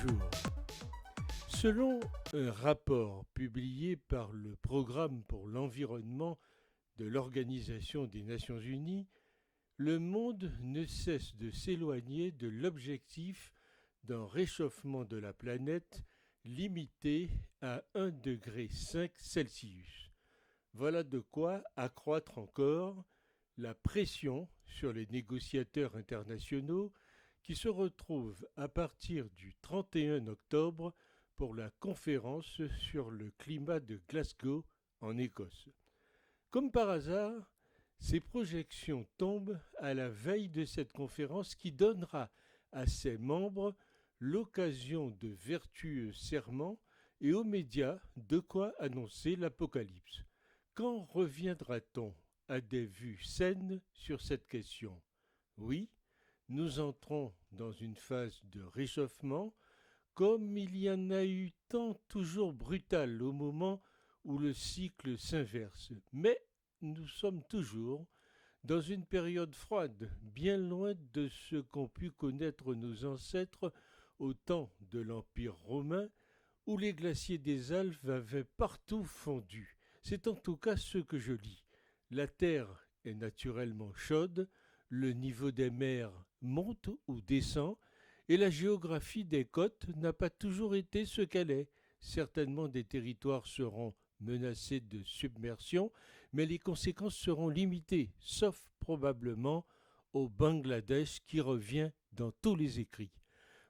Bonjour. Selon un rapport publié par le Programme pour l'environnement de l'Organisation des Nations Unies, le monde ne cesse de s'éloigner de l'objectif d'un réchauffement de la planète limité à 1,5 degré Celsius. Voilà de quoi accroître encore la pression sur les négociateurs internationaux qui se retrouvent à partir du 31 octobre pour la conférence sur le climat de Glasgow en Écosse. Comme par hasard, ces projections tombent à la veille de cette conférence qui donnera à ses membres l'occasion de vertueux serments et aux médias de quoi annoncer l'apocalypse. Quand reviendra-t-on à des vues saines sur cette question? Oui, nous entrons dans une phase de réchauffement, comme il y en a eu tant toujours brutal au moment où le cycle s'inverse. Mais nous sommes toujours dans une période froide, bien loin de ce qu'ont pu connaître nos ancêtres au temps de l'Empire romain, où les glaciers des Alpes avaient partout fondu. C'est en tout cas ce que je lis. La Terre est naturellement chaude, le niveau des mers monte ou descend, et la géographie des côtes n'a pas toujours été ce qu'elle est. Certainement des territoires seront menacés de submersion, mais les conséquences seront limitées, sauf probablement au Bangladesh qui revient dans tous les écrits.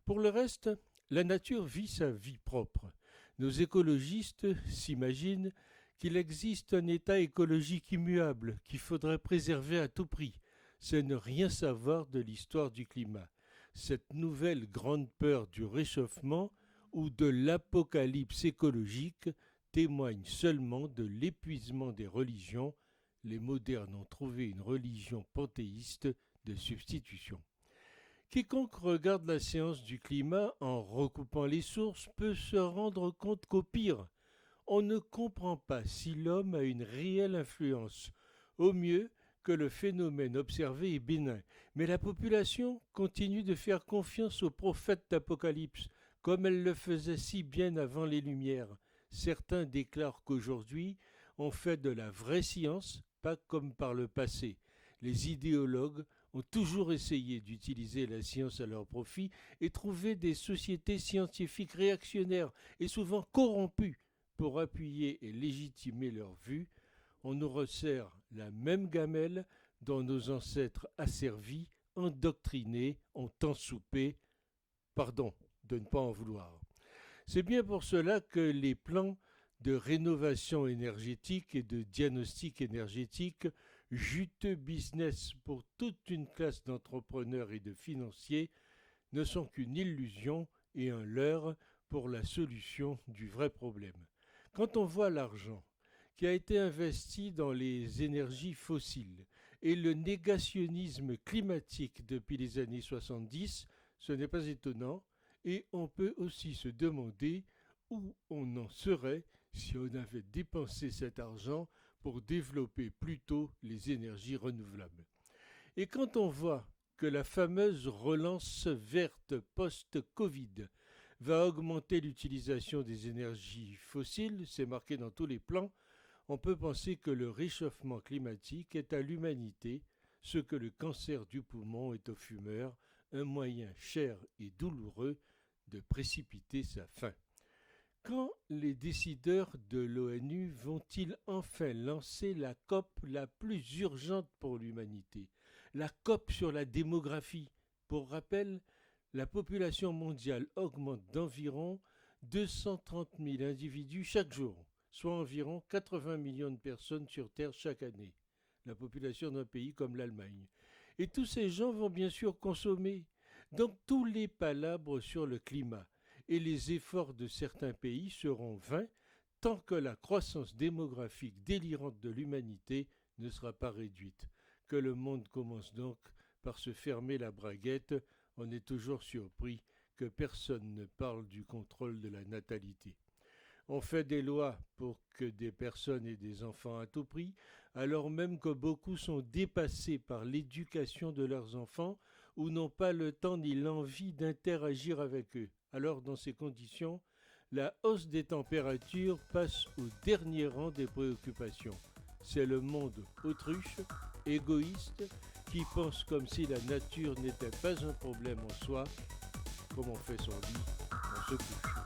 Pour le reste, la nature vit sa vie propre. Nos écologistes s'imaginent qu'il existe un état écologique immuable qu'il faudrait préserver à tout prix. C'est ne rien savoir de l'histoire du climat. Cette nouvelle grande peur du réchauffement ou de l'apocalypse écologique témoigne seulement de l'épuisement des religions. Les modernes ont trouvé une religion panthéiste de substitution. Quiconque regarde la science du climat en recoupant les sources peut se rendre compte qu'au pire, on ne comprend pas si l'homme a une réelle influence. Au mieux, que le phénomène observé est bénin, mais la population continue de faire confiance aux prophètes d'Apocalypse, comme elle le faisait si bien avant les Lumières. Certains déclarent qu'aujourd'hui, on fait de la vraie science, pas comme par le passé. Les idéologues ont toujours essayé d'utiliser la science à leur profit et trouvé des sociétés scientifiques réactionnaires et souvent corrompues pour appuyer et légitimer leurs vues. On nous resserre la même gamelle dont nos ancêtres asservis, endoctrinés, ont tant soupé. Pardon de ne pas en vouloir. C'est bien pour cela que les plans de rénovation énergétique et de diagnostic énergétique, juteux business pour toute une classe d'entrepreneurs et de financiers, ne sont qu'une illusion et un leurre pour la solution du vrai problème. Quand on voit l'argent qui a été investi dans les énergies fossiles et le négationnisme climatique depuis les années 70, ce n'est pas étonnant, et on peut aussi se demander où on en serait si on avait dépensé cet argent pour développer plutôt les énergies renouvelables. Et quand on voit que la fameuse relance verte post-Covid va augmenter l'utilisation des énergies fossiles, c'est marqué dans tous les plans, on peut penser que le réchauffement climatique est à l'humanité ce que le cancer du poumon est aux fumeurs, un moyen cher et douloureux de précipiter sa fin. Quand les décideurs de l'ONU vont-ils enfin lancer la COP la plus urgente pour l'humanité, la COP sur la démographie? Pour rappel, la population mondiale augmente d'environ 230 000 individus chaque jour, soit environ 80 millions de personnes sur Terre chaque année, la population d'un pays comme l'Allemagne. Et tous ces gens vont bien sûr consommer. Donc tous les palabres sur le climat et les efforts de certains pays seront vains tant que la croissance démographique délirante de l'humanité ne sera pas réduite. Que le monde commence donc par se fermer la braguette, on est toujours surpris que personne ne parle du contrôle de la natalité. On fait des lois pour que des personnes aient des enfants à tout prix, alors même que beaucoup sont dépassés par l'éducation de leurs enfants ou n'ont pas le temps ni l'envie d'interagir avec eux. Alors, dans ces conditions, la hausse des températures passe au dernier rang des préoccupations. C'est le monde autruche, égoïste, qui pense comme si la nature n'était pas un problème en soi. Comme on fait son lit, on se couche.